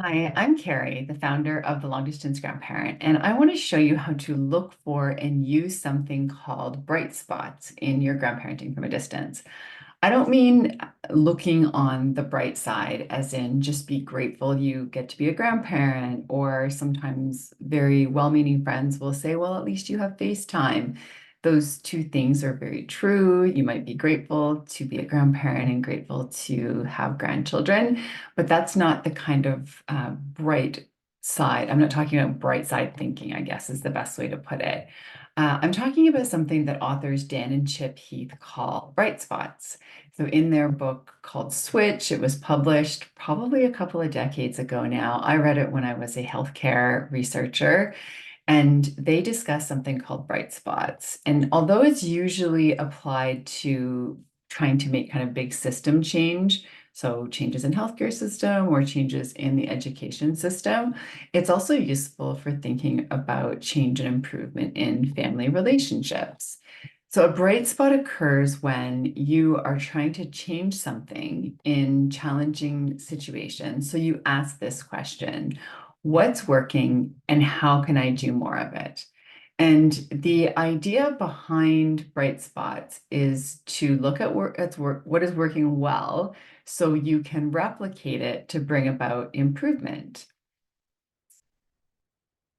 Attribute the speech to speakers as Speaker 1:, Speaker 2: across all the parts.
Speaker 1: Hi, I'm Carrie, the founder of the Long Distance Grandparent, and I want to show you how to look for and use something called bright spots in your grandparenting from a distance. I don't mean looking on the bright side, as in just be grateful you get to be a grandparent, or sometimes very well-meaning friends will say, well, at least you have FaceTime. Those two things are very true. You might be grateful to be a grandparent and grateful to have grandchildren, but that's not the kind of bright side. I'm not talking about bright side thinking, I guess is the best way to put it. I'm talking about something that authors Dan and Chip Heath call bright spots. So, in their book called Switch, it was published probably a couple of decades ago now. I read it when I was a healthcare researcher, and they discuss something called bright spots. And although it's usually applied to trying to make kind of big system change, so changes in healthcare system or changes in the education system, it's also useful for thinking about change and improvement in family relationships. So a bright spot occurs when you are trying to change something in challenging situations. So you ask this question, what's working and how can I do more of it? And the idea behind bright spots is to look at what is working well so you can replicate it to bring about improvement.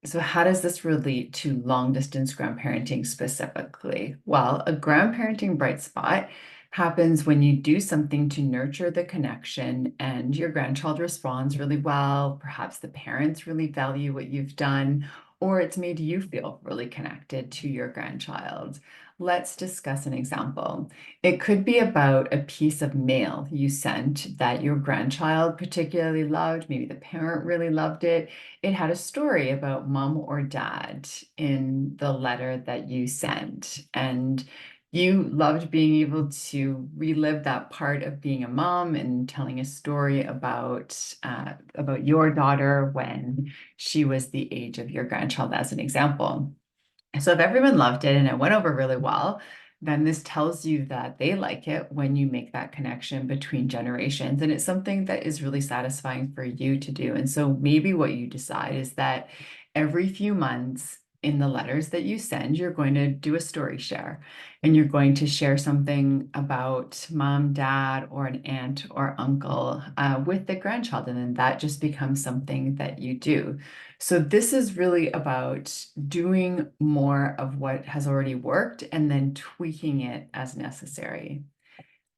Speaker 1: So how does this relate to long distance grandparenting specifically? Well, a grandparenting bright spot happens when you do something to nurture the connection and your grandchild responds really well. Perhaps the parents really value what you've done, or it's made you feel really connected to your grandchild. Let's discuss an example. It could be about a piece of mail you sent that your grandchild particularly loved. Maybe the parent really loved it. It had a story about mom or dad in the letter that you sent. And you loved being able to relive that part of being a mom and telling a story about your daughter when she was the age of your grandchild, as an example. So if everyone loved it and it went over really well, then this tells you that they like it when you make that connection between generations. And it's something that is really satisfying for you to do. And so maybe what you decide is that every few months in the letters that you send, you're going to do a story share and you're going to share something about mom, dad, or an aunt or uncle with the grandchild. And then that just becomes something that you do. So this is really about doing more of what has already worked and then tweaking it as necessary.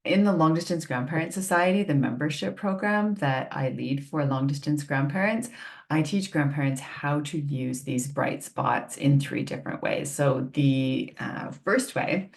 Speaker 1: In the Long Distance Grandparent Society, the membership program that I lead for long distance grandparents, I teach grandparents how to use these bright spots in three different ways. So the first way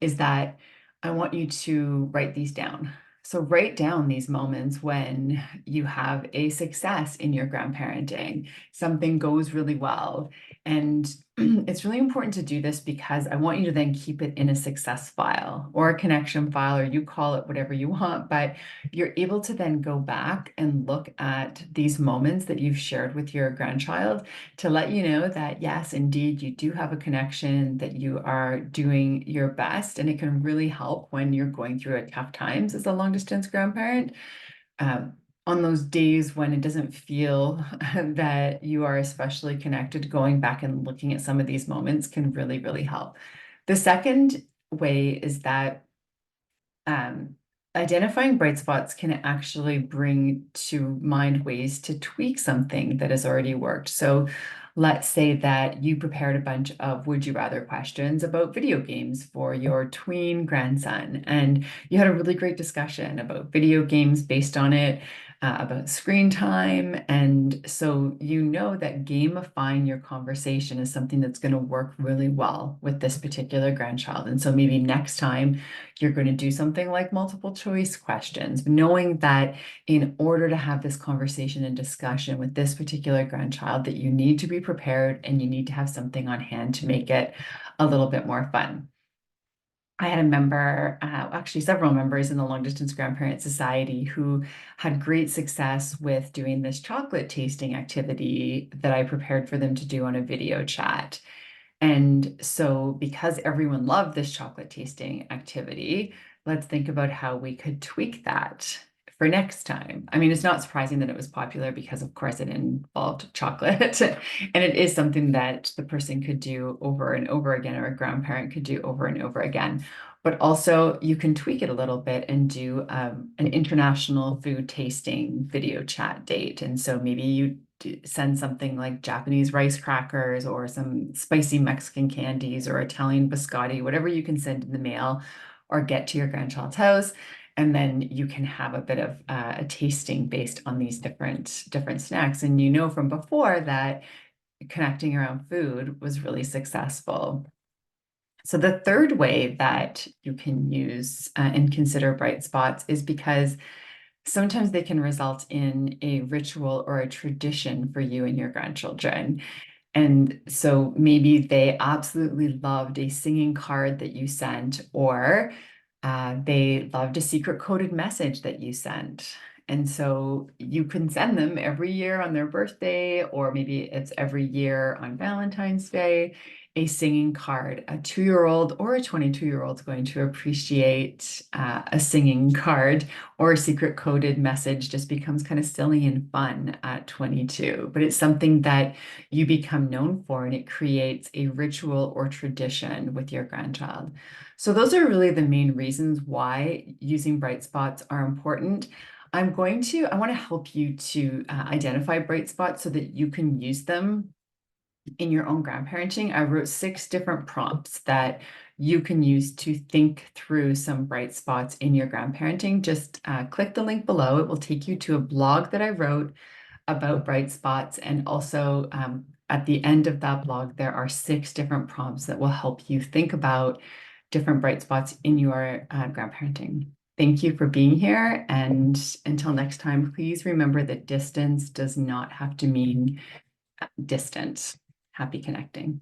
Speaker 1: is that I want you to write these down. So write down these moments when you have a success in your grandparenting, something goes really well. And it's really important to do this because I want you to then keep it in a success file or a connection file, or you call it whatever you want, but you're able to then go back and look at these moments that you've shared with your grandchild to let you know that, yes, indeed, you do have a connection, that you are doing your best, and it can really help when you're going through a tough times as a long distance grandparent. Um, on those days when it doesn't feel that you are especially connected, going back and looking at some of these moments can really, really help. The second way is that um, identifying bright spots can actually bring to mind ways to tweak something that has already worked. So let's say that you prepared a bunch of would you rather questions about video games for your tween grandson, and you had a really great discussion about video games based on it. About screen time. And so you know that gamifying your conversation is something that's going to work really well with this particular grandchild. And so maybe next time you're going to do something like multiple choice questions, knowing that in order to have this conversation and discussion with this particular grandchild, that you need to be prepared and you need to have something on hand to make it a little bit more fun. I had a member, actually several members in the Long Distance Grandparent Society who had great success with doing this chocolate tasting activity that I prepared for them to do on a video chat. And so, because everyone loved this chocolate tasting activity, let's think about how we could tweak that for next time. I mean, it's not surprising that it was popular because, of course, it involved chocolate. And it is something that the person could do over and over again, or a grandparent could do over and over again. But also, you can tweak it a little bit and do an international food tasting video chat date. And so maybe you send something like Japanese rice crackers or some spicy Mexican candies or Italian biscotti, whatever you can send in the mail or get to your grandchild's house. And then you can have a bit of a tasting based on these different snacks. And you know from before that connecting around food was really successful. So the third way that you can use and consider bright spots is because sometimes they can result in a ritual or a tradition for you and your grandchildren. And so maybe they absolutely loved a singing card that you sent, or they loved a secret coded message that you sent. And so you can send them every year on their birthday, or maybe it's every year on Valentine's Day, a singing card. A 2-year-old or a 22-year-old is going to appreciate a singing card, or a secret coded message just becomes kind of silly and fun at 22. But it's something that you become known for, and it creates a ritual or tradition with your grandchild. So those are really the main reasons why using bright spots are important. I want to help you to identify bright spots so that you can use them in your own grandparenting. I wrote 6 different prompts that you can use to think through some bright spots in your grandparenting. Just click the link below. It will take you to a blog that I wrote about bright spots. And also at the end of that blog, there are 6 different prompts that will help you think about different bright spots in your grandparenting. Thank you for being here. And until next time, please remember that distance does not have to mean distant. Happy connecting.